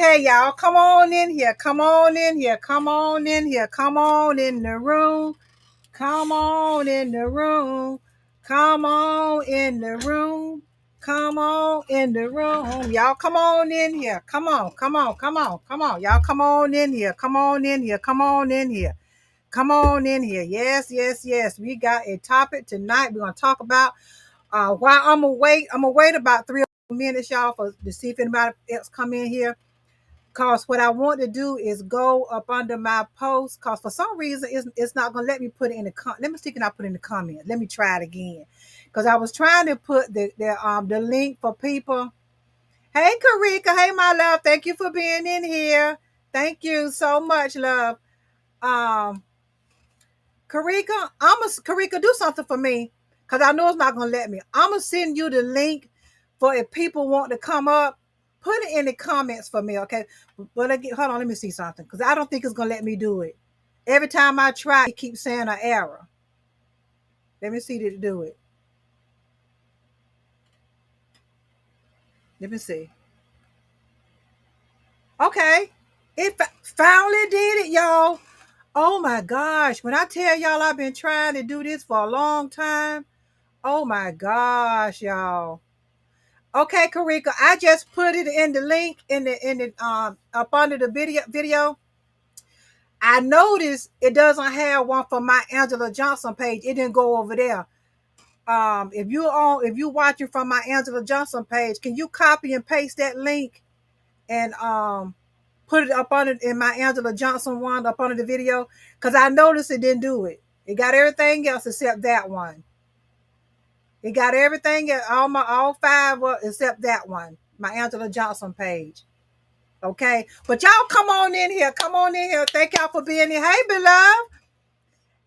Okay, y'all, come on in here. Come on in here. Come on in here. Come on in the room. Come on in the room. Come on in the room. Come on in the room. Y'all come on in here. Come on. Come on. Come on. Come on. Y'all come on in here. Come on in here. Come on in here. Come on in here. Yes, yes, yes. We got a topic tonight. We're gonna talk about why I'm gonna wait. I'm gonna wait about 3 minutes, y'all, to see if anybody else come in here. Cause what I want to do is go up under my post. Cause for some reason it's not gonna let me put it in the let me see, can I put it in the comments? Let me try it again. Cause I was trying to put the link for people. Hey Karika, hey my love, thank you for being in here. Thank you so much, love. Um, Karika, do something for me. Cause I know it's not gonna let me. I'm gonna send you the link for if people want to come up. Put it in the comments for me, okay? But again, hold on, let me see something. Because I don't think it's gonna let me do it. Every time I try, it keeps saying an error. Let me see to do it. Let me see. Okay. It finally did it, y'all. Oh my gosh. When I tell y'all I've been trying to do this for a long time. Oh my gosh, y'all. Okay, Karika, I just put it in the link in the up under the video. I noticed it doesn't have one for my Angela Johnson page. It didn't go over there. If you watching from my Angela Johnson page, can you copy and paste that link and put it up on it in my Angela Johnson one up under the video? Because I noticed it didn't do it. It got everything else except that one. It got everything, all five except that one, my Angela Johnson page. Okay, but y'all come on in here. Come on in here. Thank y'all for being here. Hey, beloved.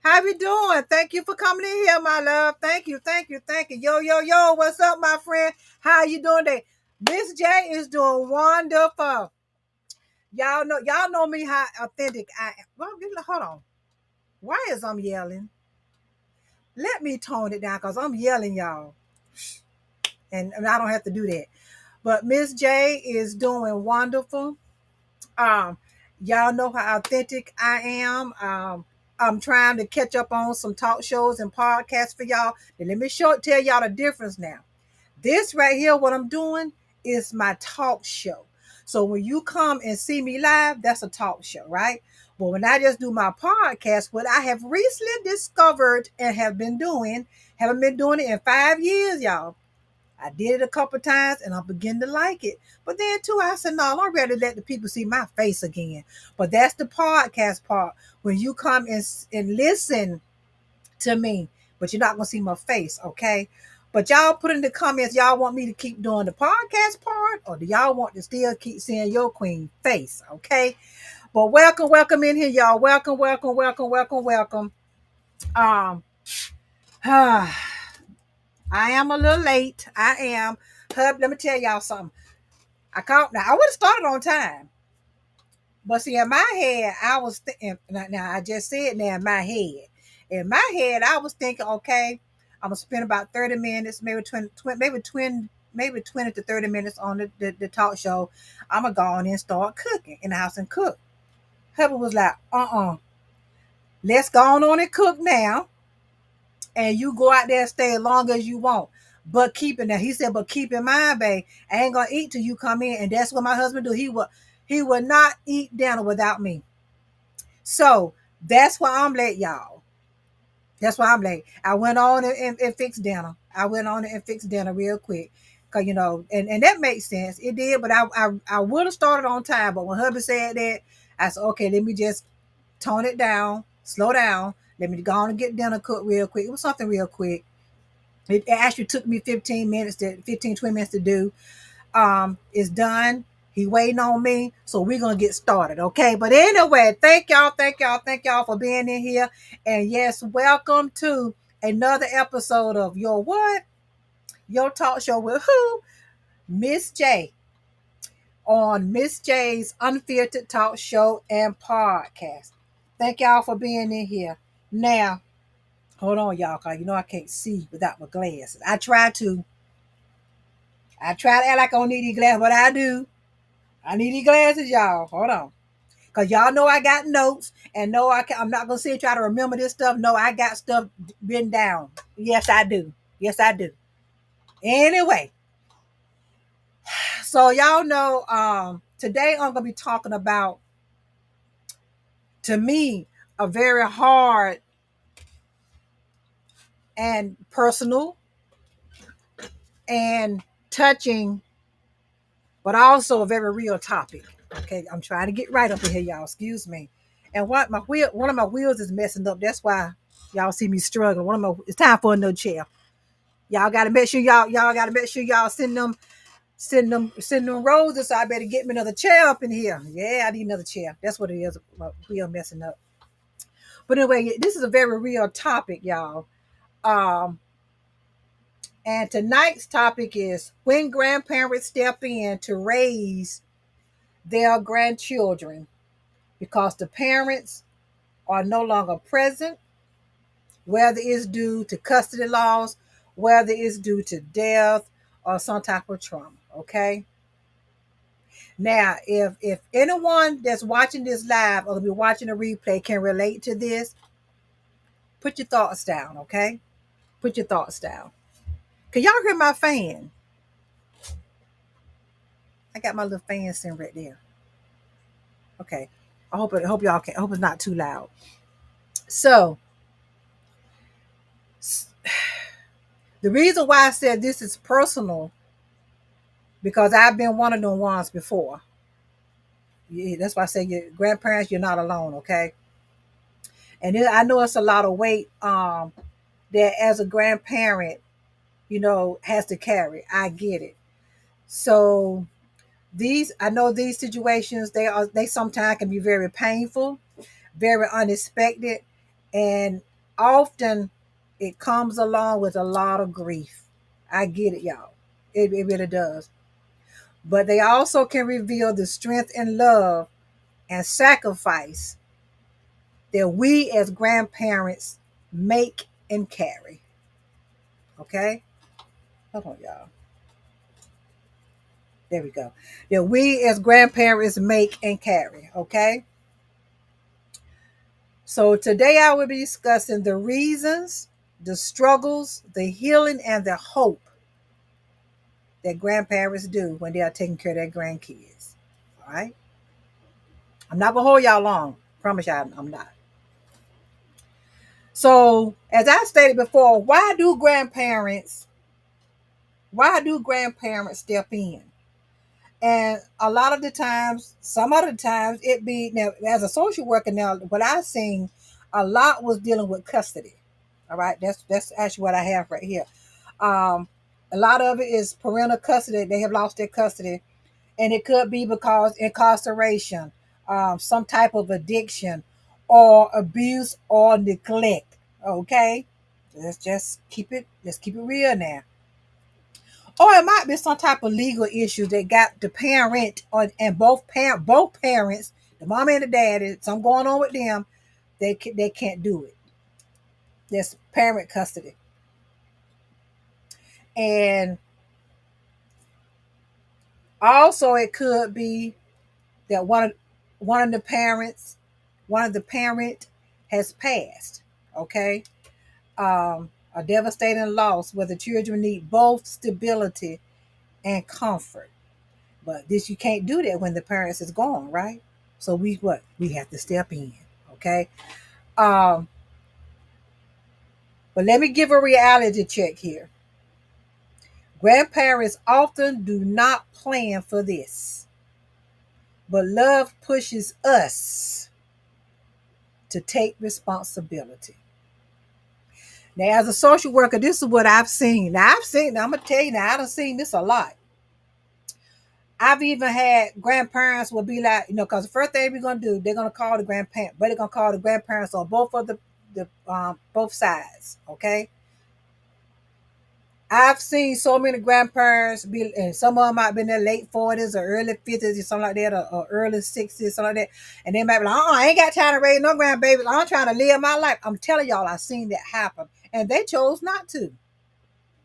How you doing? Thank you for coming in here, my love. Thank you, thank you, thank you. Yo, yo, yo, what's up, my friend? How you doing today? Miss J is doing wonderful. Y'all know me how authentic I am. Well, hold on. Why is I'm yelling? Let me tone it down because I'm yelling, y'all. And I don't have to do that. But Miss J is doing wonderful. Um, y'all know how authentic I am. I'm trying to catch up on some talk shows and podcasts for y'all. And let me tell y'all the difference now. This right here, what I'm doing is my talk show. So when you come and see me live, that's a talk show, right? But when I just do my podcast, what I have recently discovered and haven't been doing it in 5 years, y'all. I did it a couple of times and I began to like it. But then too, I said, no, I'm ready to let the people see my face again. But that's the podcast part. When you come and listen to me, but you're not going to see my face, okay? But y'all put in the comments, y'all want me to keep doing the podcast part, or do y'all want to still keep seeing your queen face, okay? But welcome in here, y'all. Welcome. I am a little late. I am. Hub, let me tell y'all something. I would have started on time. But see, in my head, I was thinking, now I just said now in my head. In my head, I was thinking, okay, I'm gonna spend about 30 minutes, maybe 20 to 30 minutes on the talk show. I'm gonna go on and start cooking in the house and cook. Hubby was like, let's go on and cook now. And you go out there and stay as long as you want. But keep in mind, babe, I ain't gonna eat till you come in. And that's what my husband do. He will not eat dinner without me. So that's why I'm late, y'all. That's why I'm late. I went on and fixed dinner. I went on and fixed dinner real quick. Cause and that makes sense. It did, but I would have started on time. But when hubby said that, I said, okay, let me just tone it down, slow down. Let me go on and get dinner cooked real quick. It was something real quick. It actually took me 15, 20 minutes to do. It's done. He waiting on me. So we're going to get started. Okay. But anyway, thank y'all for being in here. And yes, welcome to another episode of Your What? Your Talk Show with who? Miss J. On Miss J's Unfiltered Talk Show and Podcast. Thank y'all for being in here. Now, hold on, y'all, because I can't see without my glasses. I try to act like I don't need these glasses, but I do. I need these glasses, y'all. Hold on. Because y'all know I got notes and no, I'm not going to sit and try to remember this stuff. No, I got stuff written down. Yes, I do. Yes, I do. Anyway, so y'all know today I'm going to be talking about, to me, a very hard and personal and touching, but also a very real topic. Okay, I'm trying to get right up in here, y'all. Excuse me. And one of my wheels is messing up. That's why y'all see me struggling. It's time for another chair. Y'all got to make sure y'all got to make sure y'all send them roses. So I better get me another chair up in here. Yeah, I need another chair. That's what it is. My wheel messing up. But anyway, this is a very real topic, y'all. Um, and tonight's topic is when grandparents step in to raise their grandchildren because the parents are no longer present, whether it's due to custody loss, whether it's due to death or some type of trauma. Okay. Now, if anyone that's watching this live or be watching a replay can relate to this, put your thoughts down. Okay. Put your thoughts down. Can y'all hear my fan? I got my little fan sitting right there. Okay. I hope y'all can. I hope it's not too loud. So the reason why I said this is personal because I've been one of them ones before. Yeah, that's why I say your grandparents, you're not alone, okay? And I know it's a lot of weight that as a grandparent, has to carry. I get it. So I know these situations, they sometimes can be very painful, very unexpected, and often it comes along with a lot of grief. I get it, y'all. It really does. But they also can reveal the strength and love and sacrifice that we as grandparents make and carry. Okay? Hold on, y'all. There we go. That we as grandparents make and carry. Okay? So today I will be discussing the reasons, the struggles, the healing, and the hope that grandparents do when they are taking care of their grandkids. All right? I'm not going to hold y'all long. Promise y'all I'm not. So, as I stated before, why do grandparents step in? And a lot of the times, some of the times, it be now as a social worker now, what I've seen a lot was dealing with custody. All right, that's actually what I have right here. Um, a lot of it is parental custody. They have lost their custody, and it could be because incarceration, some type of addiction, or abuse or neglect. Okay, let's keep it real now. Or it might be some type of legal issue that got the parent and both parents, the mom and the daddy, something going on with them. They can't do it. There's parent custody, and also it could be that one of the parents, one of the parent has passed. Okay, a devastating loss where the children need both stability and comfort. But this you can't do that when the parents is gone, right? So we have to step in, okay? Um, but let me give a reality check here. Grandparents often do not plan for this, but love pushes us to take responsibility. Now, as a social worker, this is what I've seen. I'm gonna tell you now, I've seen this a lot. I've even had grandparents will be like, because the first thing we're gonna do, they're gonna call the grandparent, but they're gonna call the grandparents on both of the both sides. Okay. I've seen so many grandparents be, and some of them might be in their late 40s or early 50s or something like that, or early 60s, something like that. And they might be like, I ain't got time to raise no grandbabies. I'm trying to live my life. I'm telling y'all, I've seen that happen. And they chose not to.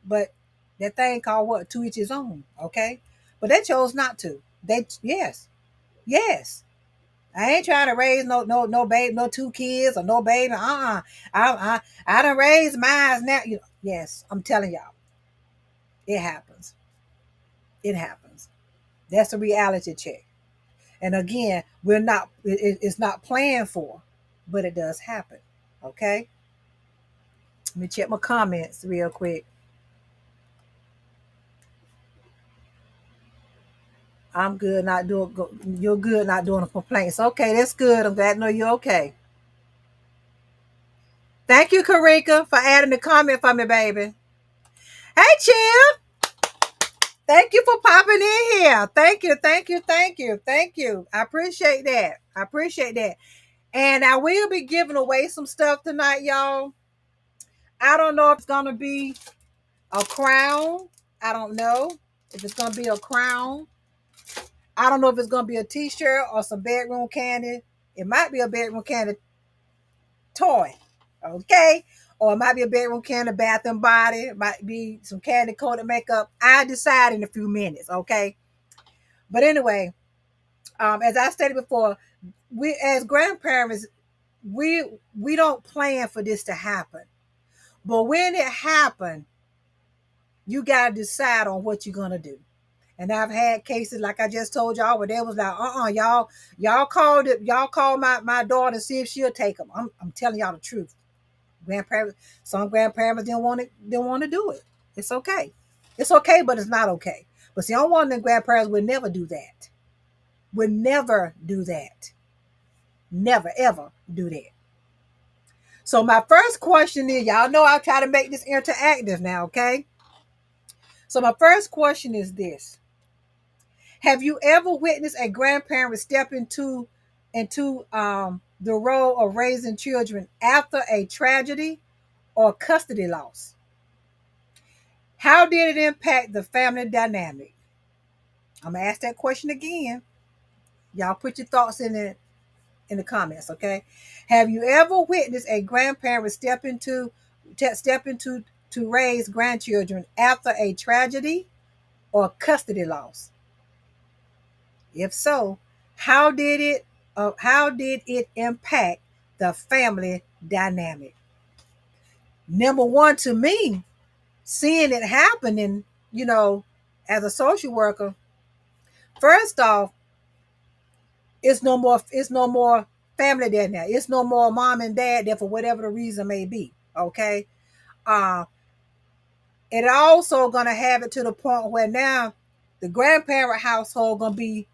But that thing called what? To each his own. Okay. But they chose not to. Yes, yes. I ain't trying to raise no baby, no two kids or no baby. I done raised mine now. Yes, I'm telling y'all, it happens. It happens. That's a reality check. And again, it's not planned for, but it does happen. Okay. Let me check my comments real quick. I'm good, not doing. You're good, not doing complaints. Okay, that's good. I'm glad to know you're okay. Thank you, Karika, for adding the comment for me, baby. Hey, Chill. Thank you for popping in here. Thank you, thank you, thank you, thank you. I appreciate that. I appreciate that. And I will be giving away some stuff tonight, y'all. I don't know if it's gonna be a crown. I don't know if it's gonna be a crown. I don't know if it's gonna be a t-shirt or some bedroom candy. It might be a bedroom candy toy. Okay. Or it might be a bedroom candy bath and body. It might be some candy coated makeup. I decide in a few minutes. Okay. But anyway, as I stated before, we as grandparents, we don't plan for this to happen. But when it happens, you gotta decide on what you're gonna do. And I've had cases like I just told y'all where they was like, y'all called my daughter and see if she'll take them. I'm telling y'all the truth. Grandparents, some grandparents didn't want to do it. It's okay. It's okay, but it's not okay. But see, I'm one of the grandparents would never do that. Would never do that. Never ever do that. So my first question is, y'all know I try to make this interactive now, okay? So my first question is this. Have you ever witnessed a grandparent step into the role of raising children after a tragedy or custody loss? How did it impact the family dynamic? I'm gonna ask that question again. Y'all put your thoughts in the comments, okay? Have you ever witnessed a grandparent step into to raise grandchildren after a tragedy or custody loss? If so, how did it impact the family dynamic? Number one, to me, seeing it happening, as a social worker, first off, it's no more family there now. It's no more mom and dad there for whatever the reason may be. Okay. Uh it also gonna have it to the point where now the grandparent household gonna be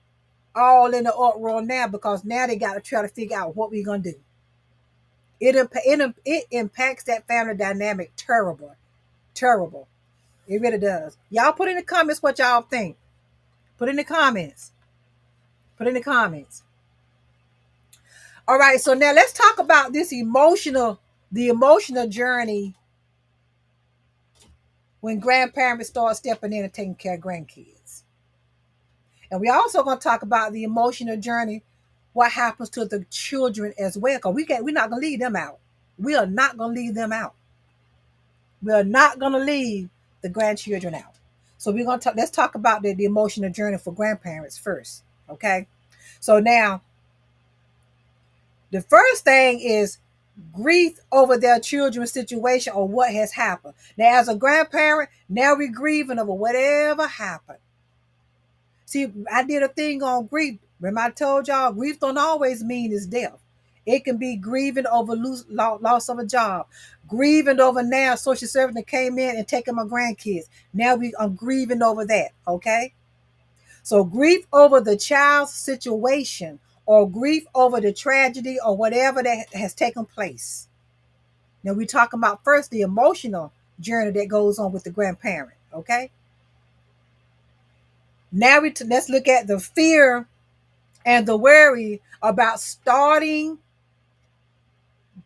all in the uproar now because now they got to try to figure out what we're gonna do. It impacts that family dynamic terrible, terrible. It really does. Y'all put in the comments what y'all think. Put in the comments. Put in the comments. All right, so now let's talk about the emotional journey when grandparents start stepping in and taking care of grandkids. And we also going to talk about the emotional journey, what happens to the children as well, because we're not going to leave them out. We are not going to leave them out. We are not going to leave the grandchildren out. So let's talk about the emotional journey for grandparents first. Okay. So now the first thing is grief over their children's situation or what has happened. Now, as a grandparent, now we're grieving over whatever happened. See, I did a thing on grief. Remember I told y'all, grief don't always mean it's death. It can be grieving over loss of a job, grieving over now social service that came in and taking my grandkids. Now I'm grieving over that, okay? So grief over the child's situation or grief over the tragedy or whatever that has taken place. Now we're talking about first the emotional journey that goes on with the grandparent, okay? Now let's look at the fear and the worry about starting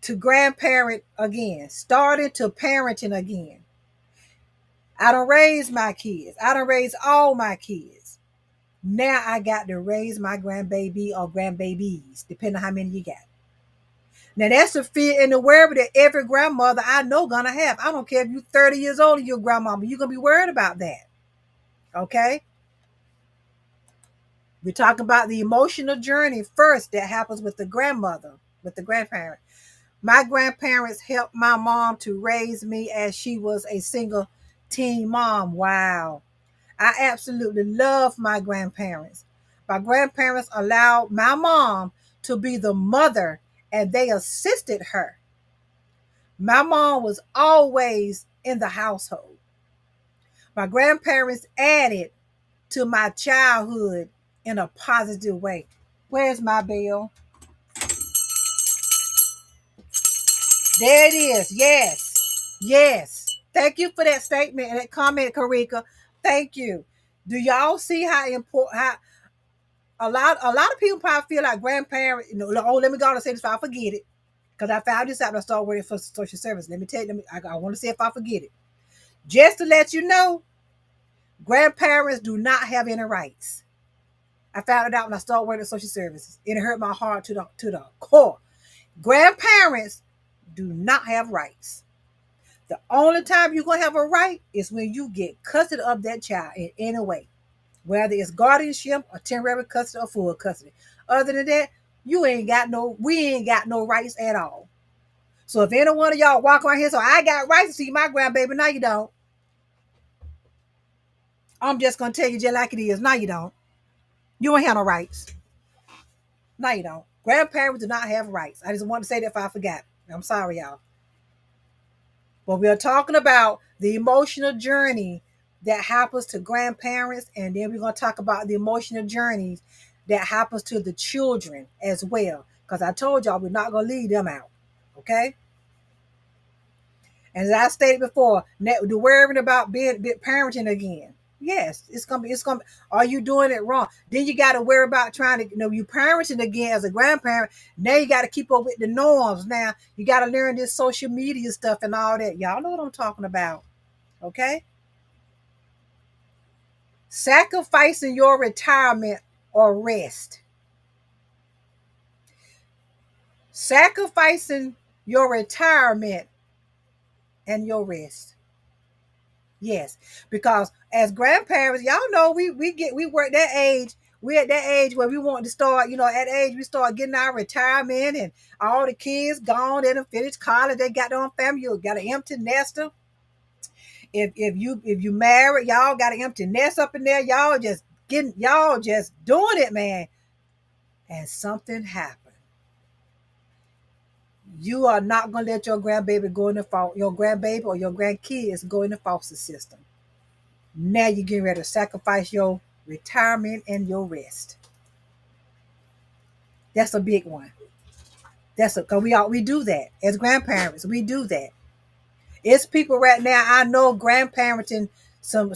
to grandparent again, starting to parenting again. I don't raise my kids. I don't raise all my kids. Now I got to raise my grandbaby or grandbabies, depending on how many you got. Now that's the fear and the worry that every grandmother I know gonna have. I don't care if you're 30 years old and you're grandmama, you're gonna be worried about that. Okay? We're talking about the emotional journey first that happens with the grandmother, with the grandparent. My grandparents helped my mom to raise me as she was a single teen mom. Wow. I absolutely love my grandparents. My grandparents allowed my mom to be the mother and they assisted her. My mom was always in the household. My grandparents added to my childhood in a positive way. Where's my bell? There it is. Yes. Yes. Thank you for that statement and that comment, Karika. Thank you. Do y'all see how important how a lot of people probably feel like grandparents, oh, let me go on and say this if I forget it. Because I found this out when I started working for social service. Let me tell you, I want to see if I forget it. Just to let you know, grandparents do not have any rights. I found it out when I started working at social services. It hurt my heart to the core. Grandparents do not have rights. The only time you're going to have a right is when you get custody of that child in any way, whether it's guardianship or temporary custody or full custody. Other than that, we ain't got no rights at all. So if any one of y'all walk around here, so I got rights to see my grandbaby, now you don't. I'm just going to tell you just like it is. Now you don't. You ain't have no rights. No, you don't. Grandparents do not have rights. I just want to say that if I forgot. I'm sorry, y'all. But we are talking about the emotional journey that happens to grandparents, and then we're going to talk about the emotional journeys that happens to the children as well. Because I told y'all we're not going to leave them out. Okay? And as I stated before, the worrying about being parenting again. Yes, it's gonna be, are you doing it wrong? Then you gotta worry about trying to, you parenting again as a grandparent. Now you gotta keep up with the norms. Now you gotta learn this social media stuff and all that. Y'all know what I'm talking about. Okay? Sacrificing your retirement or rest. Sacrificing your retirement and your rest. Yes, because as grandparents, y'all know we work that age. We're at that age where we want to start, at age we start getting our retirement and all the kids gone, they done finished college, they got their own family, you got an empty nester. If you married, y'all got an empty nest up in there, y'all just doing it, man. And something happened. You are not gonna let your grandbaby go in your grandbaby or your grandkids go in the foster system. Now you're getting ready to sacrifice your retirement and your rest. That's a big one. Because we do that as grandparents. We do that. It's people right now I know grandparenting some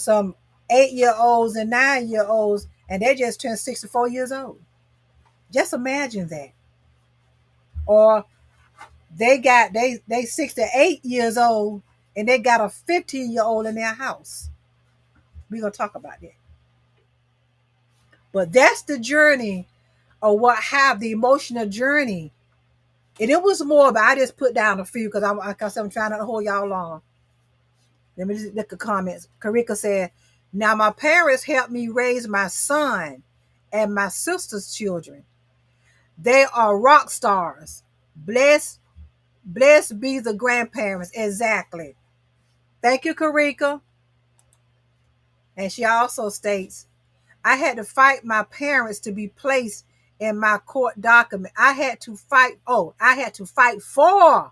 8-year olds and 9-year olds, and they just turned 64 years old. Just imagine that. Or they 68 years old and they got a 15-year-old in their house. We're gonna talk about that. But that's the journey of what have the emotional journey. And it was more, but I just put down a few because I'm trying not to hold y'all long. Let me just look at the comments. Karika said, now my parents helped me raise my son and my sister's children. They are rock stars. Blessed be the grandparents. Exactly. Thank you, Karika. And she also states, I had to fight my parents to be placed in my court document. I had to fight for.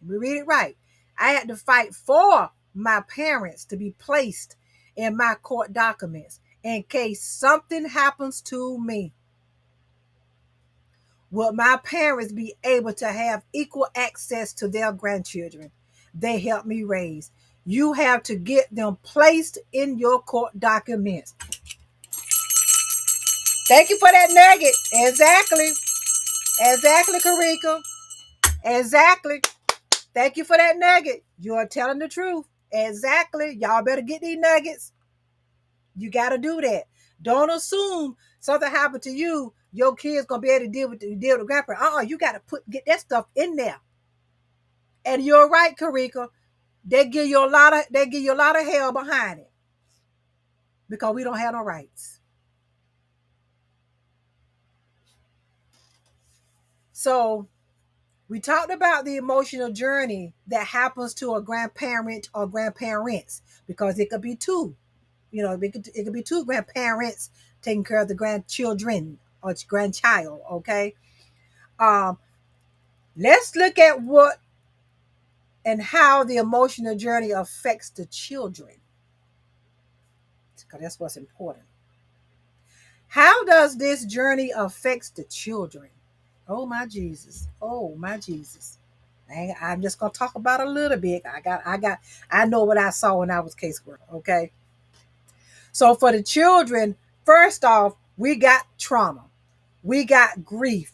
We read it right. I had to fight for my parents to be placed in my court documents in case something happens to me. Will my parents be able to have equal access to their grandchildren they helped me raise? You have to get them placed in your court documents. Thank you for that nugget. Exactly. Exactly, Karika. Exactly. Thank you for that nugget. You are telling the truth. Exactly. Y'all better get these nuggets. You got to do that. Don't assume something happened to you, your kids gonna be able to deal with grandparents. You got to get that stuff in there. And you're right, Karika. They give you a lot of hell behind it because we don't have no rights. So we talked about the emotional journey that happens to a grandparent or grandparents, because it could be two. It could be two grandparents taking care of the grandchildren or grandchild. Okay. Um, let's look at what and how the emotional journey affects the children, because that's what's important. How does this journey affects the children? Oh my Jesus. Oh my Jesus. I'm just gonna talk about a little bit. I know what I saw when I was caseworker. Okay. So for the children, first off, we got trauma. We got grief.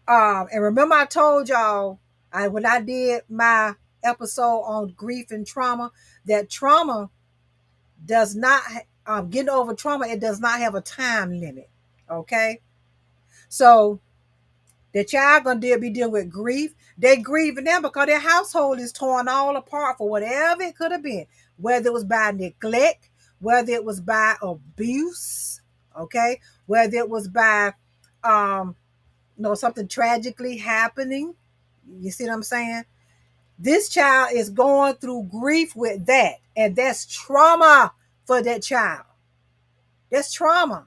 And remember I told y'all when I did my episode on grief and trauma, that trauma does not getting over trauma, it does not have a time limit. Okay. So the child gonna be dealing with grief. They grieving them because their household is torn all apart for whatever it could have been, whether it was by neglect, whether it was by abuse, okay, whether it was by something tragically happening. You see what I'm saying? This child is going through grief with that, and that's trauma for that child. That's trauma.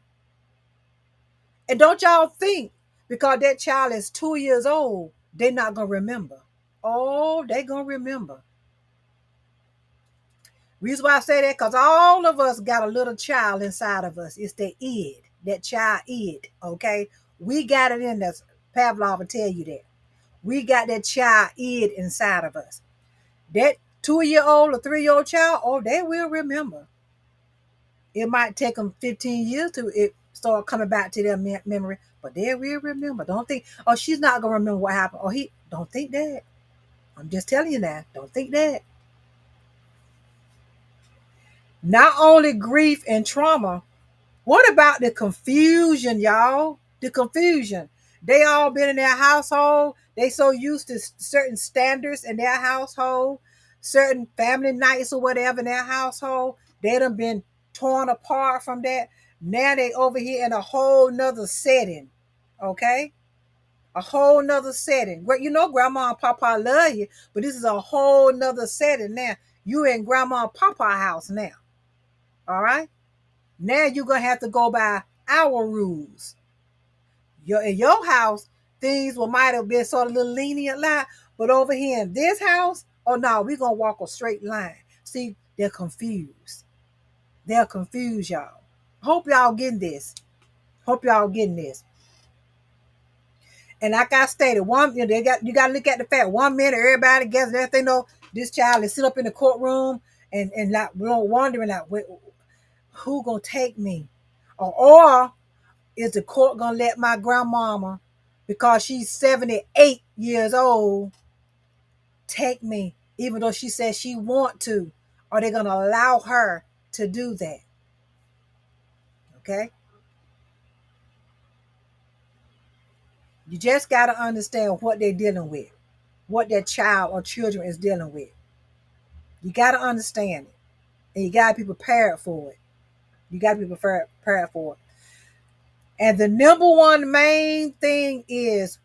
And don't y'all think because that child is 2 years old, they're not going to remember. Oh, they're going to remember. Reason why I say that, because all of us got a little child inside of us. It's the id, that child id, okay? We got it in us. Pavlov will tell you that. We got that child id inside of us. That 2-year-old or 3-year-old child, oh, they will remember. It might take them 15 years to it start coming back to their memory, but they will remember. Don't think, oh, she's not going to remember what happened. Oh, don't think that. I'm just telling you now. Don't think that. Not only grief and trauma, what about the confusion, y'all? The confusion. They all been in their household. They so used to certain standards in their household, certain family nights or whatever in their household. They done been torn apart from that. Now they over here in a whole nother setting. Okay? A whole nother setting. Grandma and Papa love you, but this is a whole nother setting now. You in Grandma and Papa house now. All right? Now you're going to have to go by our rules. In your house, things might have been sort of a little lenient line, but over here in this house, oh no, we're going to walk a straight line. See, they're confused. They're confused, y'all. Hope y'all getting this. And like I stated, you got to look at the fact. 1 minute, everybody gets there. They know this child is sit up in the courtroom and like wondering like, who gonna take me, or is the court gonna let my grandmama, because she's 78 years old, take me, even though she says she want to? Are they gonna allow her to do that? Okay. You just got to understand what they're dealing with, what their child or children is dealing with. You got to understand it, and you got to be prepared for it. And the number one main thing is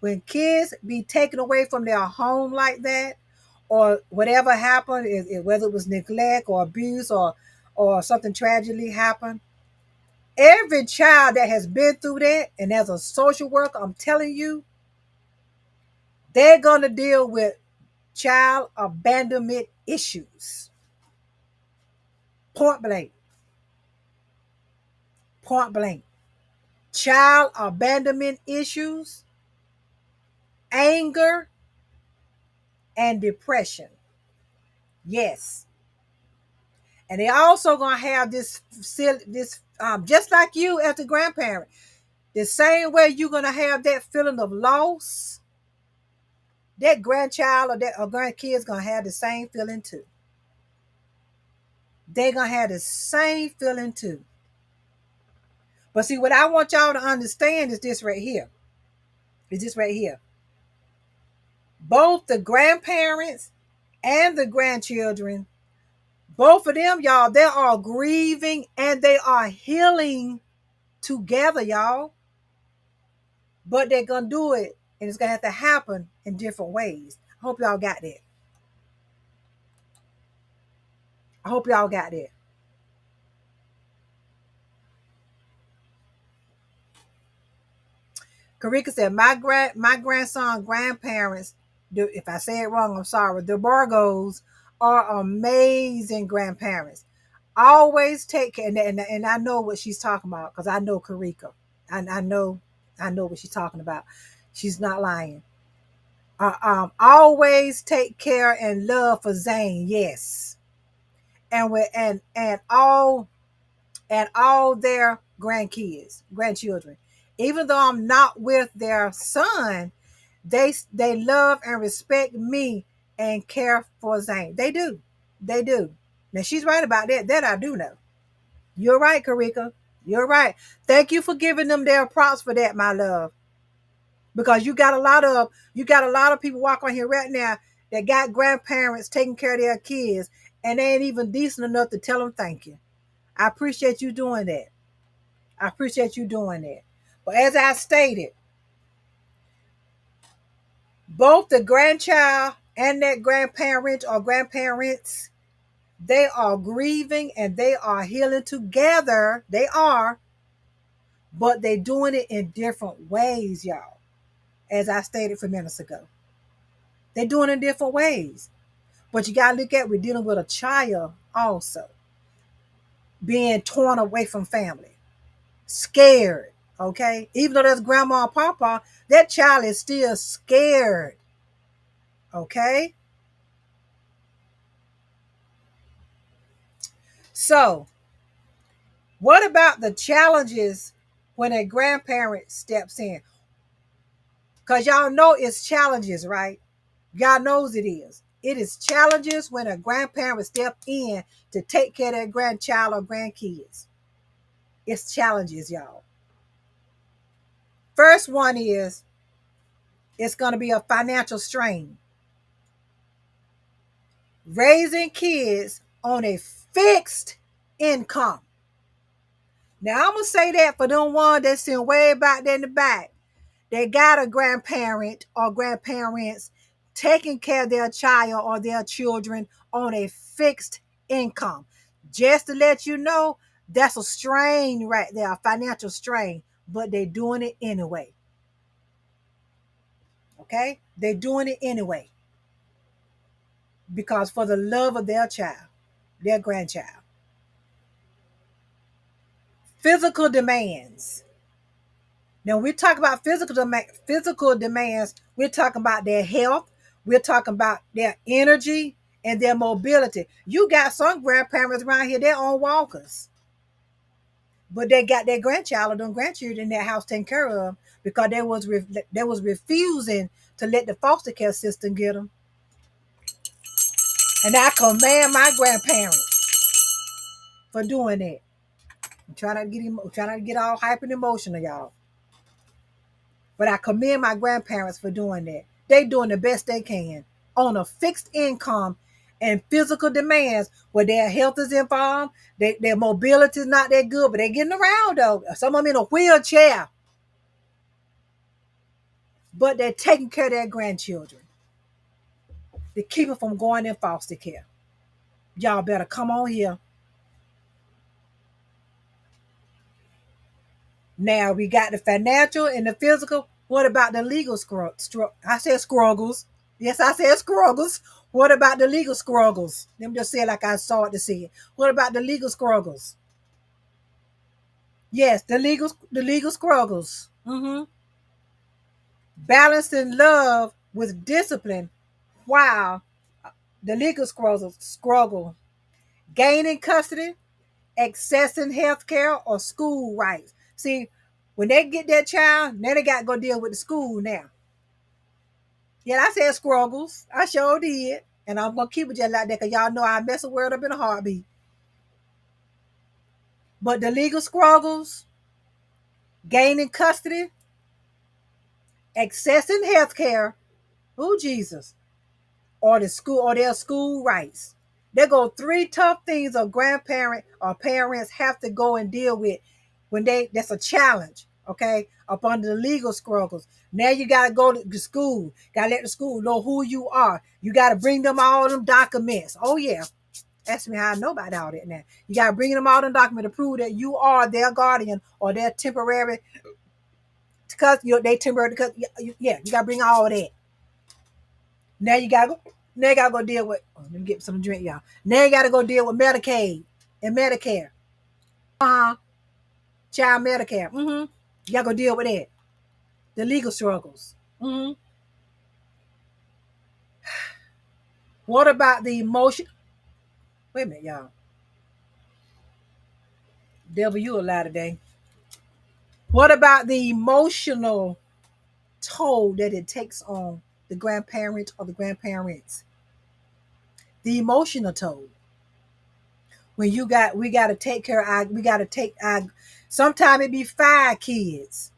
when kids be taken away from their home like that, or whatever happened, whether it was neglect or abuse or something tragically happened, every child that has been through that, and as a social worker, I'm telling you, they're going to deal with child abandonment issues. Point blank. Child abandonment issues, anger, and depression. Yes. And they also going to have this just like you as a grandparent, the same way you're going to have that feeling of loss, that grandchild or grandkid is going to have the same feeling too. They're going to have the same feeling too. But see, what I want y'all to understand is this right here. Both the grandparents and the grandchildren, both of them, y'all, they are grieving and they are healing together, y'all. but they're gonna do it, and it's gonna have to happen in different ways. I hope y'all got that. I hope y'all got that. Karika said, my grandson grandparents, if I say it wrong, I'm sorry. The Bargos are amazing grandparents. Always take care, and I know what she's talking about because I know Karika. I know what she's talking about. She's not lying. Always take care and love for Zane. Yes, and all their grandchildren. Even though I'm not with their son, they love and respect me and care for Zane. They do. They do. Now she's right about that. That I do know. You're right, Karika. You're right. Thank you for giving them their props for that, my love. Because you got a lot of people walking on here right now that got grandparents taking care of their kids and they ain't even decent enough to tell them thank you. I appreciate you doing that. I appreciate you doing that. But as I stated, both the grandchild and that grandparent or grandparents, they are grieving and they are healing together. They are, but they're doing it in different ways, y'all. As I stated a few minutes ago, they're doing it in different ways. But you gotta look at we're dealing with a child also being torn away from family, scared. Okay, even though that's grandma and papa, that child is still scared. Okay, so what about the challenges when a grandparent steps in? Because y'all know it's challenges, right? God knows it is. It is challenges when a grandparent step in to take care of their grandchild or grandkids. It's challenges, y'all. First one is it's going to be a financial strain. Raising kids on a fixed income. Now, I'm going to say that for them one that's sitting way back there in the back. They got a grandparent or grandparents taking care of their child or their children on a fixed income. Just to let you know, that's a strain right there, a financial strain, but they're doing it anyway. Okay? They're doing it anyway because for the love of their child, their grandchild. Physical demands. Now, when we talk about physical demands, we're talking about their health, we're talking about their energy and their mobility. You got some grandparents around here, they're on walkers, but they got their grandchild or them grandchildren in their house taken care of because they was refusing to let the foster care system get them. And I command my grandparents for doing that. I'm trying to get all hyper and emotional, y'all. But I commend my grandparents for doing that. They doing the best they can on a fixed income and physical demands where their health is involved. Their mobility is not that good, but they're getting around though. Some of them in a wheelchair, but they're taking care of their grandchildren to keep them from going in foster care. Y'all better come on here. Now we got the financial and the physical. What about the legal I said struggles. Yes, I said struggles. What about the legal struggles? Let me just say it like I saw it to see it. What about the legal struggles? Yes, the legal struggles. Balancing love with discipline. Wow, the legal struggle. Gaining custody, accessing health care, or school rights. See, when they get that child, now they got to go deal with the school now. Yeah, I said struggles. I sure did. And I'm going to keep it just like that because y'all know I mess the world up in a heartbeat. But the legal struggles, gaining custody, accessing health care, oh, Jesus, or their school rights. There go three tough things a grandparent or parents have to go and deal with that's a challenge okay, up under the legal struggles. Now you got to go to the school. Got to let the school know who you are. You got to bring them all them documents. Oh, yeah. Ask me how I know about all that now. You got to bring them all them documents to prove that you are their guardian or their temporary, because they temporary, because, yeah, you got to bring all that. Now you got to go. Now you got to go deal with, oh, let me get some drink, y'all. Now you got to go deal with Medicaid and Medicare. Uh-huh. Child Medicare. Mm-hmm. You got to go deal with that. The legal struggles. Mm-hmm. What about the emotion? Wait a minute, y'all. Devil, you a lie today. What about the emotional toll that it takes on the grandparent or the grandparents? The emotional toll. When we got to take care of we got to take sometimes it be 5 kids.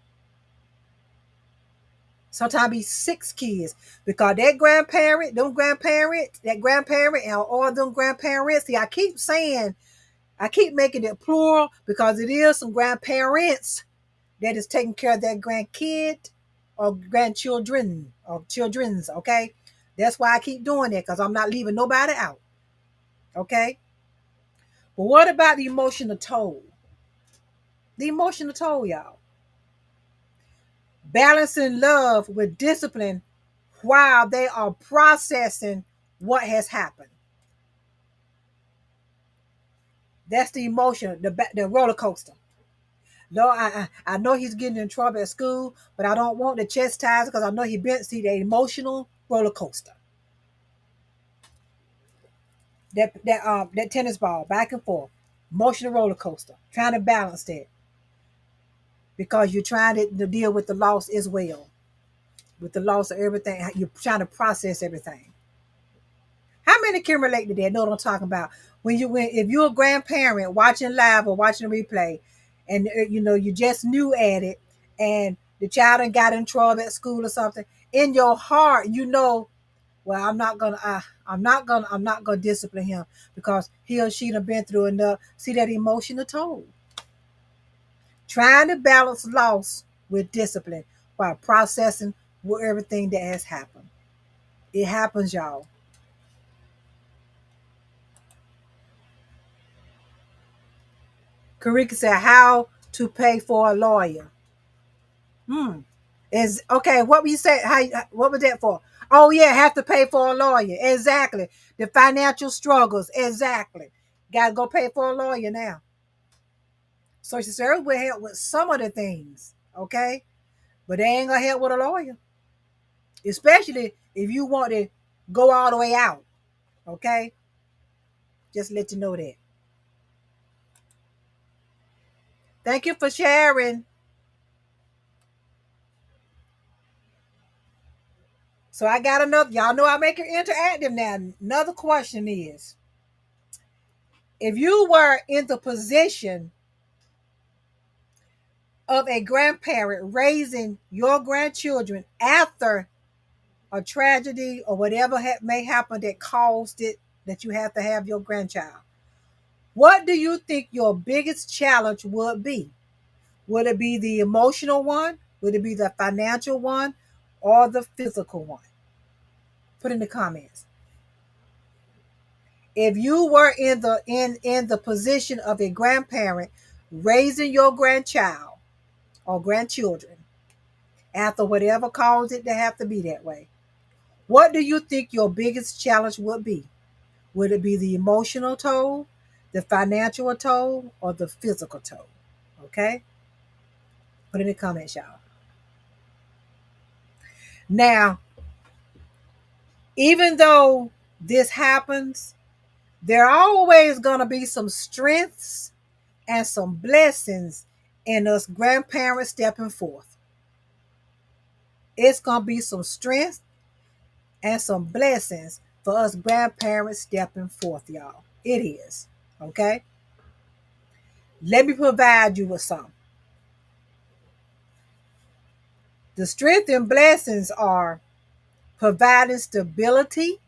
Sometimes it be 6 kids. Because that grandparent, that grandparent, or them grandparents, see, I keep making it plural because it is some grandparents that is taking care of their grandkid or grandchildren or children's, okay? That's why I keep doing that, because I'm not leaving nobody out, okay? But what about the emotional toll? The emotional toll, y'all. Balancing love with discipline while they are processing what has happened. That's the emotion, the roller coaster. No, I know he's getting in trouble at school, but I don't want to chastise because I know he been see the emotional roller coaster. That tennis ball back and forth, emotional roller coaster, trying to balance that because you're trying to deal with the loss as well, with the loss of everything. You're trying to process everything. How many can relate to that? Know what I'm talking about? When if you're a grandparent watching live or watching a replay, and you just new at it, and the child done got in trouble at school or something, in your heart, well, I'm not gonna discipline him because he or she done been through enough. See that emotional toll. Trying to balance loss with discipline while processing with everything that has happened. It happens, y'all. Karika said, "How to pay for a lawyer?" Hmm. Is okay. What were you say? What was that for? Oh yeah, have to pay for a lawyer. Exactly. The financial struggles. Exactly. Got to go pay for a lawyer now. Social service will help with some of the things, okay? But they ain't gonna help with a lawyer, especially if you want to go all the way out, okay? Just let you know that. Thank you for sharing. So I got another. Y'all know I make it interactive now. Another question is, if you were in the position of a grandparent raising your grandchildren after a tragedy or whatever may happen that caused it, that you have to have your grandchild, what do you think your biggest challenge would be? Would it be the emotional one? Would it be the financial one? Or the physical one? Put in the comments. If you were in the position of a grandparent raising your grandchild or grandchildren after whatever caused it to have to be that way, what do you think your biggest challenge would be? Would it be the emotional toll, the financial toll, or the physical toll? Okay? Put in the comments, y'all. Now, even though this happens, there are always going to be some strengths and some blessings in us grandparents stepping forth. It's going to be some strength and some blessings for us grandparents stepping forth, y'all. It is. Okay? Let me provide you with some. The strength and blessings are providing stability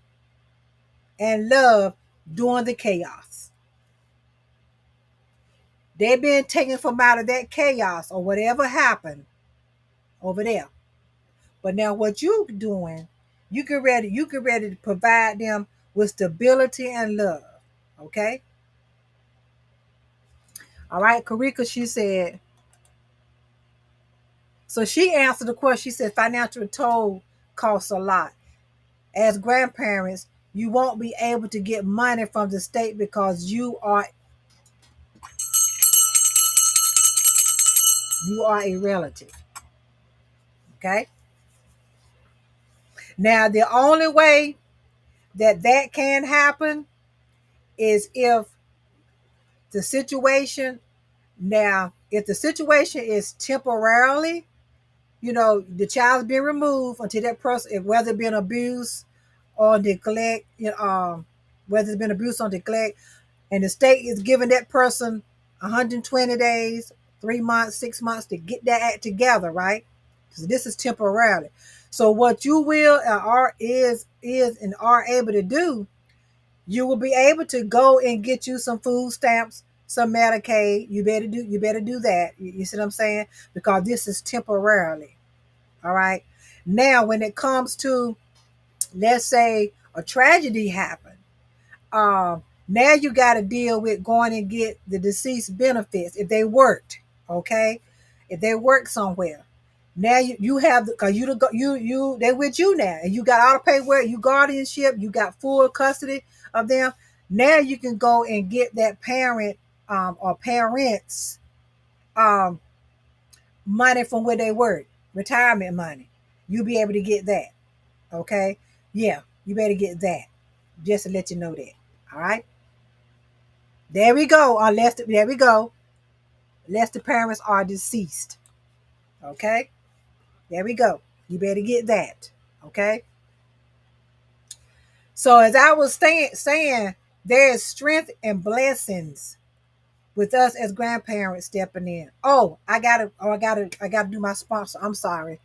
and love during the chaos. They've been taken from out of that chaos or whatever happened over there. But now what you doing, you get ready to provide them with stability and love. Okay? All right, Karika, she said, so she answered the question. She said financial toll costs a lot. As grandparents, you won't be able to get money from the state because you are a relative. Okay? Now the only way that can happen is the situation if the situation is temporarily, the child's being removed until that person, if whether it been abuse or neglect, whether it's been abuse or neglect, and the state is giving that person 120 days, 3 months, 6 months to get that act together, right? Because this is temporarily. So what you will are is and are able to do, you will be able to go and get you some food stamps, some Medicaid. You better do that. You see what I'm saying? Because this is temporarily. All right. Now, when it comes to, let's say, a tragedy happened, now you got to deal with going and get the deceased benefits if they worked. Okay, if they work somewhere. Now you have because you they with you now, and you got all the paperwork, you guardianship, you got full custody of them. Now you can go and get that parent or parents um, money from where they work, retirement money. You'll be able to get that. Okay, yeah, you better get that. Just to let you know that. All right. There we go. There we go. Unless the parents are deceased. Okay. There we go. You better get that. Okay. So as I was saying, there is strength and blessings with us as grandparents stepping in. I gotta do my sponsor. I'm sorry.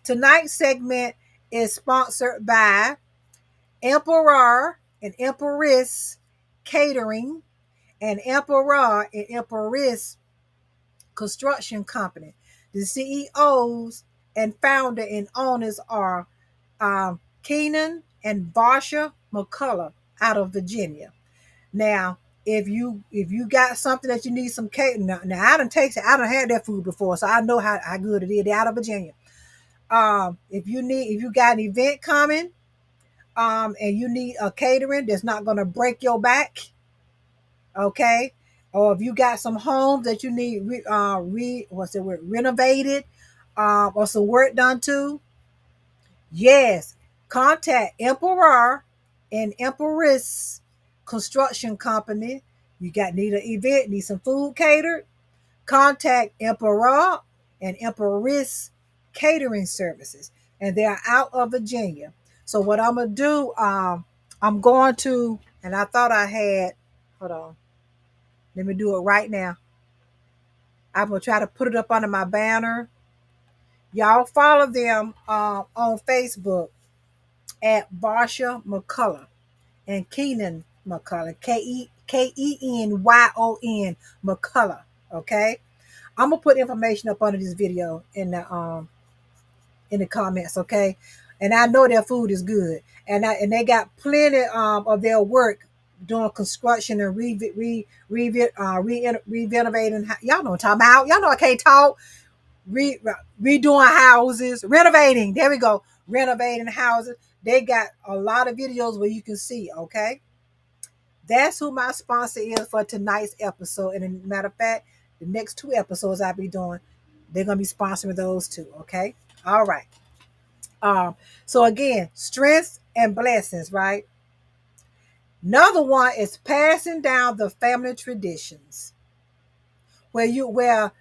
Tonight's segment is sponsored by Emperor and Empress Catering and Emperor and Empress Construction Company. The CEOs and founder and owners are Keenan and Varsha McCullough out of Virginia. Now, if you got something that you need some cake, now I done had that food before, so I know how good it is. They're out of Virginia. If you got an event coming, and you need a catering that's not gonna break your back, okay, or if you got some homes that you need what's the word, renovated, or some work done to, yes, contact Emperor and Empress Construction Company. You need an event, need some food catered, contact Emperor and Empress Catering Services, and they are out of Virginia. So what I'm gonna do, I'm going to, and I thought I had, hold on, let me do it right now. I'm gonna try to put it up under my banner. Y'all follow them on Facebook at Varsha McCullough and Keenan McCullough, Kenyon McCullough. Okay, I'm gonna put information up under this video in the comments. Okay, and I know their food is good, and they got plenty of their work doing construction and renovating. Y'all know what I'm talking about. Y'all know I can't talk. Redoing houses, renovating. There we go. Renovating houses. They got a lot of videos where you can see. Okay, that's who my sponsor is for tonight's episode. And as a matter of fact, the next 2 episodes I'll be doing, they're gonna be sponsoring those too. Okay, all right. So again, strengths and blessings, right? Another one is passing down the family traditions, where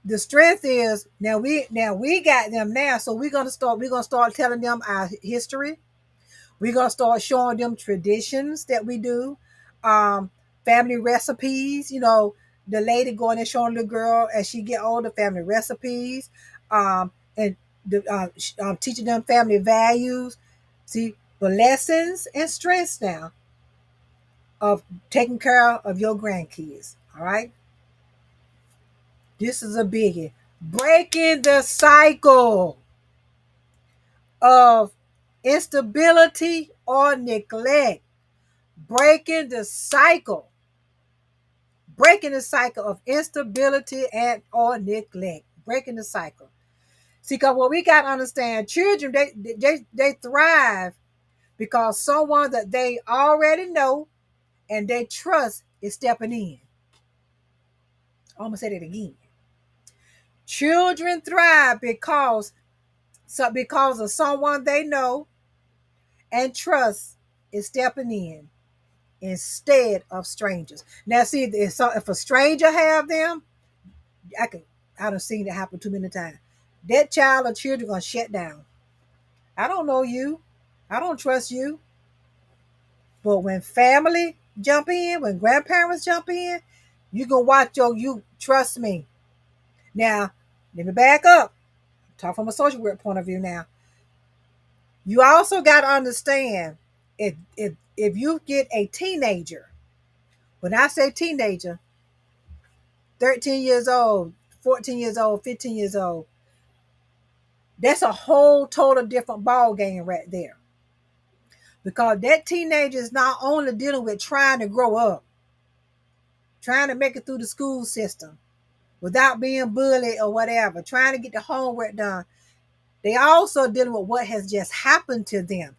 the strength is now we got them now, so we're gonna start telling them our history. We're gonna start showing them traditions that we do, um, family recipes. The lady going and showing the girl as she get older family recipes, and teaching them family values. See, blessings and strengths now. of taking care of your grandkids. All right. This is a biggie. Breaking the cycle of instability or neglect. Breaking the cycle. Breaking the cycle of instability and or neglect. Breaking the cycle. See, because what we got to understand, children, they thrive because someone that they already know and they trust is stepping in. I'm going to say that again. Children thrive because of someone they know and trust is stepping in instead of strangers. Now, see, if a stranger have them, I done seen it happen too many times. That child or children gonna shut down. I don't know you. I don't trust you. But when family jump in, when grandparents jump in, you gonna watch you trust me. Now, let me back up. Talk from a social work point of view now. You also got to understand if you get a teenager, when I say teenager, 13 years old, 14 years old, 15 years old, that's a whole total different ball game right there. Because that teenager is not only dealing with trying to grow up, trying to make it through the school system without being bullied or whatever, trying to get the homework done. They also dealing with what has just happened to them.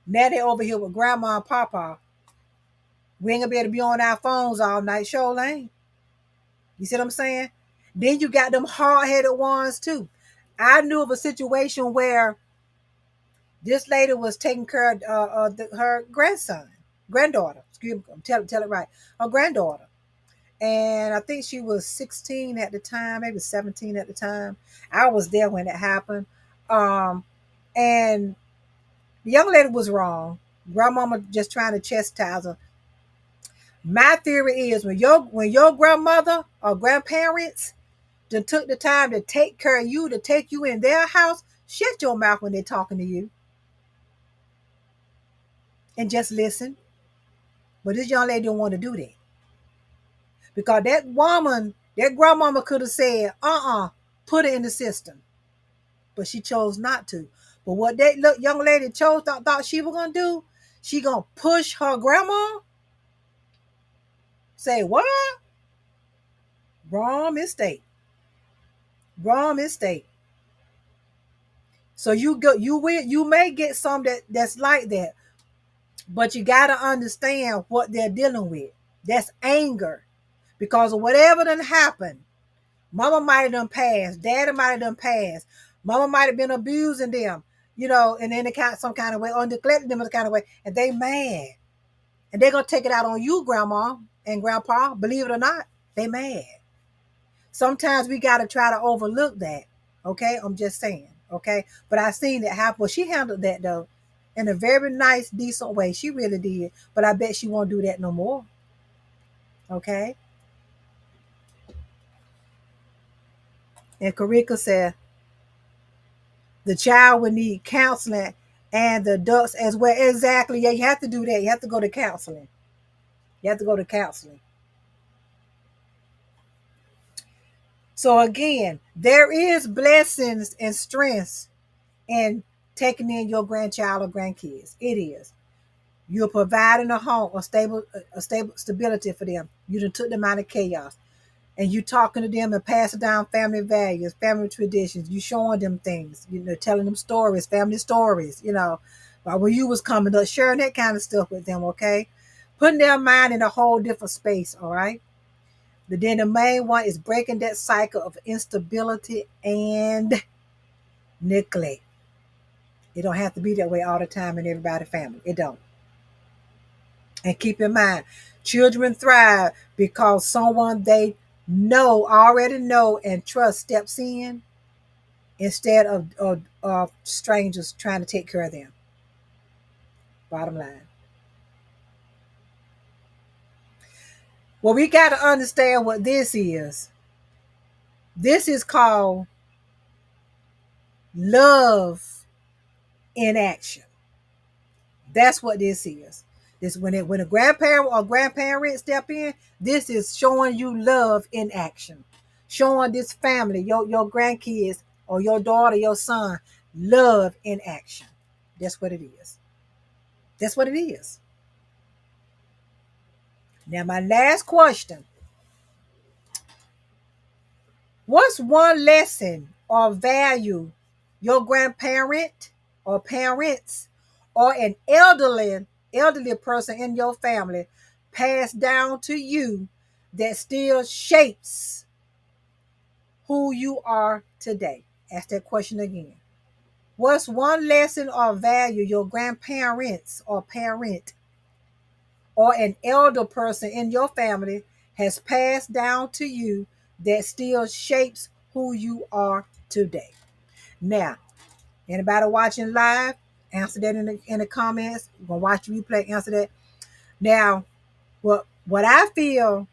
Now they're over here with grandma and papa. We ain't gonna be able to be on our phones all night, sure lane. You see what I'm saying? Then you got them hard-headed ones too. I knew of a situation where this lady was taking care of her granddaughter. Excuse me, tell it right. Her granddaughter, and I think she was 16 at the time, maybe 17 at the time. I was there when it happened, and the young lady was wrong. Grandmama just trying to chastise her. My theory is when your grandmother or grandparents then took the time to take care of you, to take you in their house, shut your mouth when they're talking to you and just listen. But this young lady don't want to do that. Because that grandmama could have said, put it in the system. But she chose not to. But what that young lady thought she was gonna do, she gonna push her grandma. Say what? Wrong mistake. Wrong mistake. So you may get some that's like that, but you got to understand what they're dealing with. That's anger because of whatever done happened. Mama might have done passed, daddy might have done passed, mama might have been abusing them, in some kind of way, or neglecting them in a kind of way, and they mad, and they're gonna take it out on you, grandma and grandpa. Believe it or not, they mad. Sometimes we got to try to overlook that. Okay, I'm just saying. Okay, but I seen it happen. Well, she handled that though in a very nice, decent way. She really did. But I bet she won't do that no more. Okay. And Karika said the child would need counseling and the adults as well. Exactly. Yeah, you have to do that. You have to go to counseling. You have to go to counseling. So again, there is blessings and strengths in taking in your grandchild or grandkids. It is. You're providing a home, a stable stability for them. You done took them out of chaos. And you talking to them and passing down family values, family traditions. You showing them things, telling them stories, family stories, about when you was coming up, sharing that kind of stuff with them, okay? Putting their mind in a whole different space, all right? But then the main one is breaking that cycle of instability and neglect. It don't have to be that way all the time in everybody's family. It don't. And keep in mind, children thrive because someone they already know and trust steps in instead of strangers trying to take care of them. Bottom line. Well, we got to understand what this is. This is called love in action. That's what this is. This when a grandparent or grandparent step in, this is showing you love in action. Showing this family, your grandkids or your daughter, your son, love in action. That's what it is. That's what it is. Now, my last question. What's one lesson or value your grandparent or parents or an elderly person in your family passed down to you that still shapes who you are today? Ask that question again. What's one lesson or value your grandparents or parent or an elder person in your family has passed down to you that still shapes who you are today? Now, anybody watching live, answer that in the comments. We're gonna watch the replay, answer that. Now, what I feel,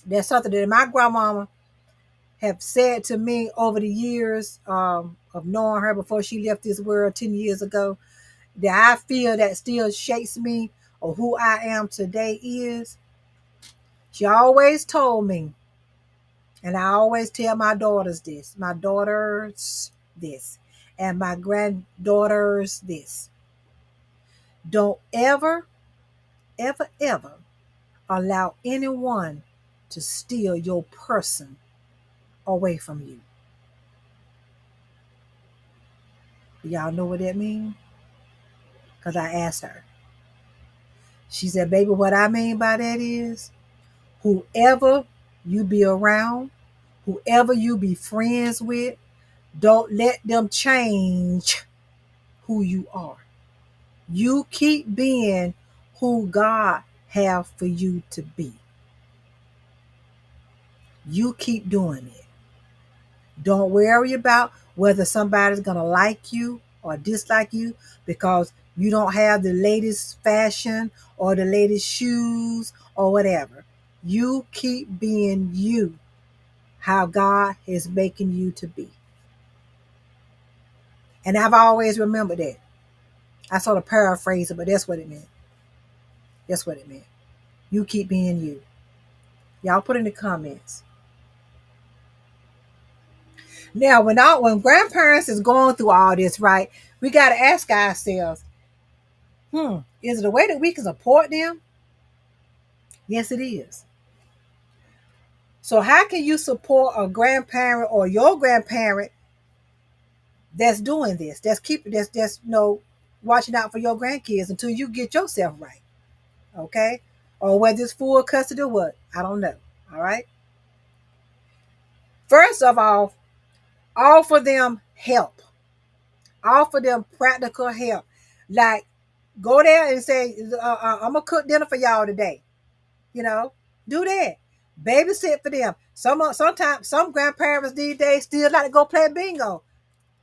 that's something that my grandmama have said to me over the years of knowing her before she left this world 10 years ago, that I feel that still shapes me or who I am today is, she always told me, and I always tell my daughters this, and my granddaughters this. Don't ever, ever, ever allow anyone to steal your person away from you. Y'all know what that means? Because I asked her. She said, baby, what I mean by that is whoever you be around, whoever you be friends with, don't let them change who you are. You keep being who God have for you to be. You keep doing it. Don't worry about whether somebody's going to like you or dislike you because you don't have the latest fashion or the latest shoes or whatever. You keep being you, how God is making you to be. And I've always remembered that. I sort of paraphrase it, but that's what it meant. That's what it meant. You keep being you. Y'all put in the comments. Now, when grandparents is going through all this, right, we got to ask ourselves, is it a way that we can support them? Yes, it is. So how can you support a grandparent or your grandparent that's doing this, that's watching out for your grandkids until you get yourself right? Okay? Or whether it's full custody or what, I don't know. All right. First of all, offer them help. Offer them practical help. Like, go there and say, I'm gonna cook dinner for y'all today. Do that. Babysit for them. Sometimes some grandparents these days still like to go play bingo.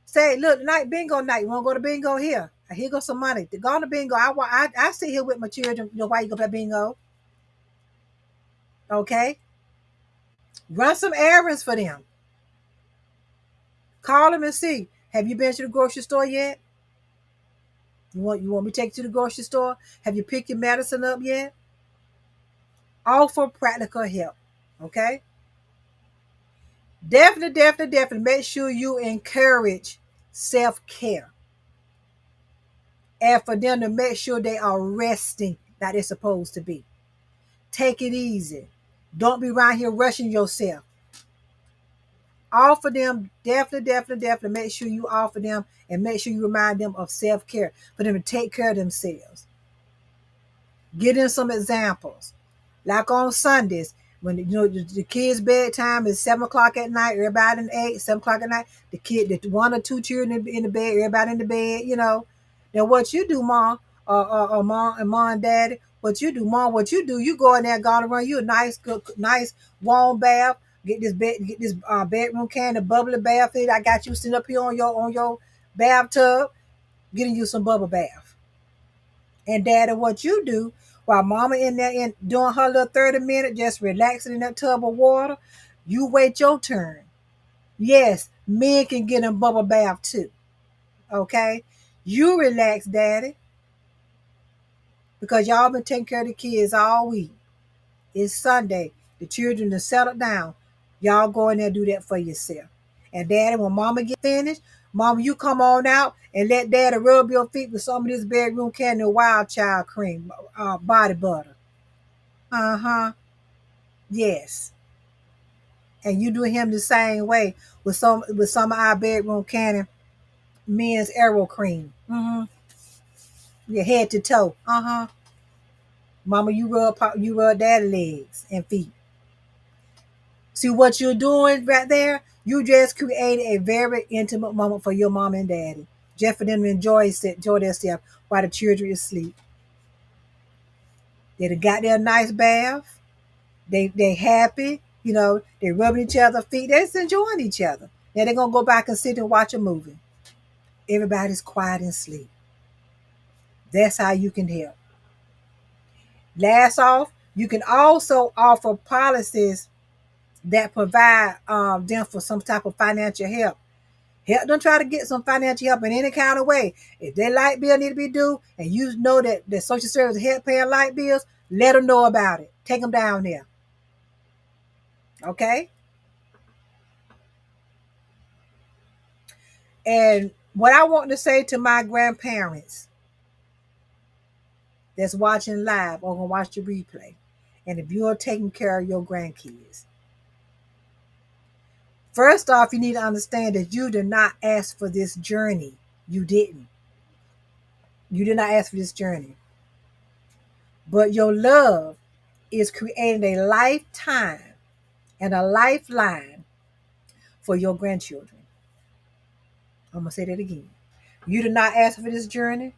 Say, look, tonight bingo night. You want to go to bingo here? Here goes some money. To go on to bingo. I sit here with my children. Why you go play bingo? Okay. Run some errands for them. Call them and see. Have you been to the grocery store yet? You want me to take you to the grocery store? Have you picked your medicine up yet? Offer practical help. Okay. Definitely make sure you encourage self-care. And for them to make sure they are resting like they're supposed to be. Take it easy. Don't be around here rushing yourself. Offer them, definitely make sure you offer them and make sure you remind them of self-care for them to take care of themselves. Give them some examples. Like on Sundays, when the kids' bedtime is 7 o'clock at night, everybody in 7 o'clock at night, the one or two children in the bed, everybody in the bed, Then what you do, mom, mom and daddy, what you do, mom, you go in there, gonna run you a nice warm bath, get this bedroom can of bubbly bath. I got you sitting up here on your bathtub, getting you some bubble bath. And daddy, what you do while mama in there doing her little 30 minutes, just relaxing in that tub of water, you wait your turn. Yes, men can get in bubble bath too. Okay? You relax, daddy. because y'all been taking care of the kids all week. It's Sunday. The children are settled down. Y'all go in there and do that for yourself. And daddy, when mama get finished, mama, you come on out and let daddy rub your feet with some of this bedroom candy wild child cream, body butter. Uh-huh. Yes. And you do him the same way with some of our bedroom candy men's arrow cream. Mm-hmm. Your head to toe. Uh-huh. Mama, you rub daddy legs and feet. See what you're doing right there? You just created a very intimate moment for your mom and daddy. Just for them to enjoy themselves while the children is asleep. They done got their nice bath. They happy. They rubbing each other's feet. They're just enjoying each other. Now they're gonna go back and sit and watch a movie. Everybody's quiet and sleep. That's how you can help. Last off, you can also offer policies that provide them for some type of financial help. Help them try to get some financial help in any kind of way. If their light bill need to be due and you know that the social service help paying light bills, let them know about it. Take them down there. Okay? And what I want to say to my grandparents that's watching live or going to watch the replay, and if you're taking care of your grandkids, first off, you need to understand that you did not ask for this journey. You didn't. You did not ask for this journey. But your love is creating a lifetime and a lifeline for your grandchildren. I'm going to say that again. You did not ask for this journey.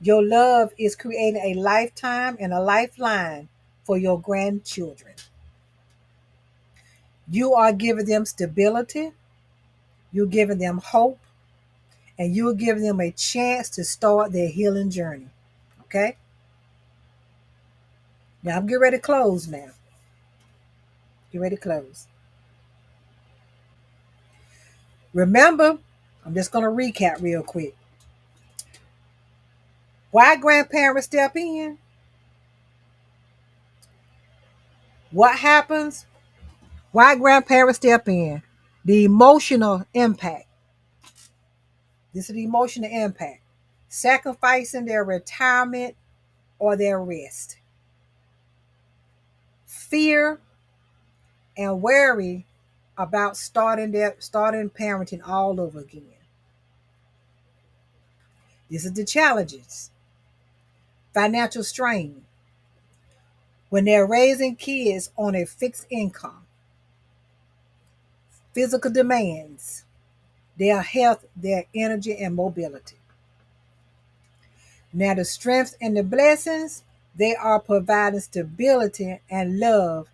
Your love is creating a lifetime and a lifeline for your grandchildren. You are giving them stability. You're giving them hope. And you're giving them a chance to start their healing journey. Okay? Now I'm getting ready to close now. Get ready to close. Remember, I'm just going to recap real quick. Why grandparents step in? What happens? Why grandparents step in? The emotional impact. This is the emotional impact. Sacrificing their retirement or their rest. Fear and worry about starting parenting all over again. This is the challenges. Financial strain. When they're raising kids on a fixed income. Physical demands. Their health, their energy, and mobility. Now the strengths and the blessings, they are providing stability and love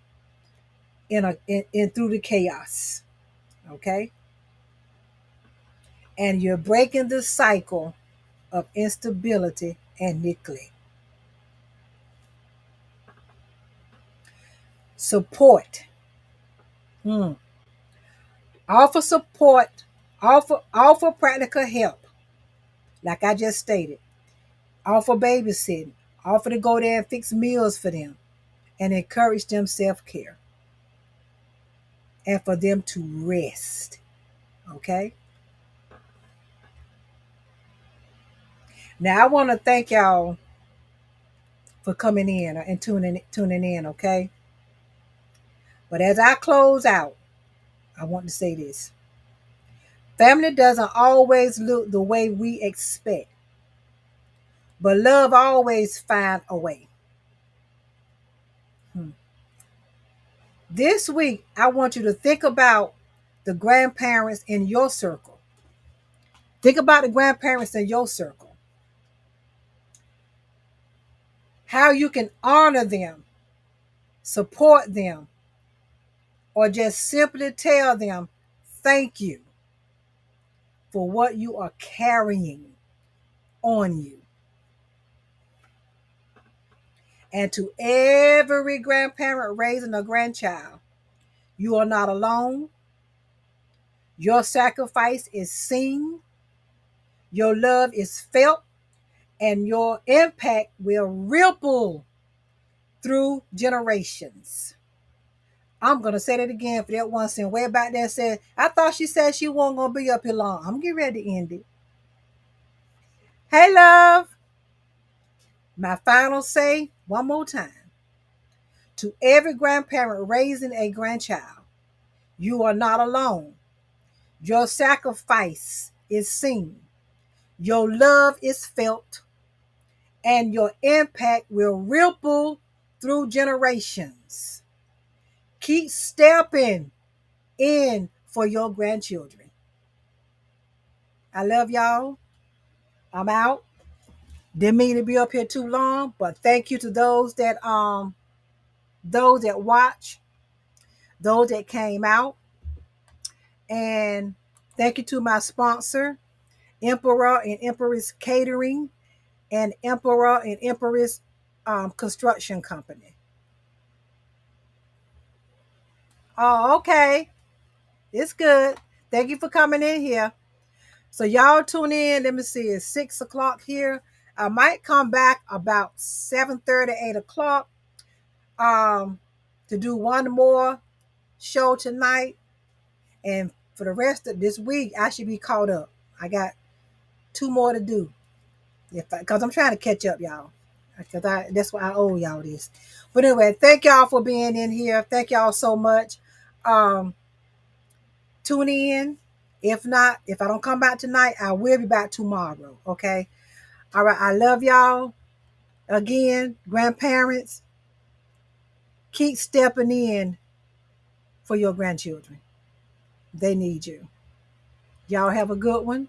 in through the chaos. Okay? And you're breaking the cycle of instability and neglect. Support. Offer support. Offer practical help. Like I just stated. Offer babysitting. Offer to go there and fix meals for them. And encourage them self-care. And for them to rest. Okay? Now I want to thank y'all for coming in and tuning in, okay? But as I close out, I want to say this. Family doesn't always look the way we expect, but love always finds a way. This week, I want you to think about the grandparents in your circle. Think about the grandparents in your circle. How you can honor them, support them, or just simply tell them thank you for what you are carrying on you. And to every grandparent raising a grandchild, you are not alone. Your sacrifice is seen. Your love is felt. and your impact will ripple through generations. I'm gonna say that again for that one saying way back there said, I thought she said she wasn't gonna be up here long. I'm getting ready to end it. Hey love, my final say one more time. To every grandparent raising a grandchild, you are not alone. Your sacrifice is seen, your love is felt, and your impact will ripple through generations. Keep stepping in for your grandchildren. I love y'all. I'm out. Didn't mean to be up here too long, but thank you to those that watch, those that came out, and thank you to my sponsor, Emperor and Empress Catering and Emperor and Empress Construction Company. Oh, okay. It's good. Thank you for coming in here. So y'all tune in. Let me see. It's 6 o'clock here. I might come back about 7:30, 8 o'clock to do one more show tonight. And for the rest of this week, I should be caught up. I got two more to do. Because I'm trying to catch up, y'all. Because that's why I owe y'all this. But anyway, thank y'all for being in here. Thank y'all so much. Um, Tune in. If not, if I don't come back tonight, I will be back tomorrow. Okay. All right. I love y'all. Again, grandparents, keep stepping in for your grandchildren. They need you. Y'all have a good one.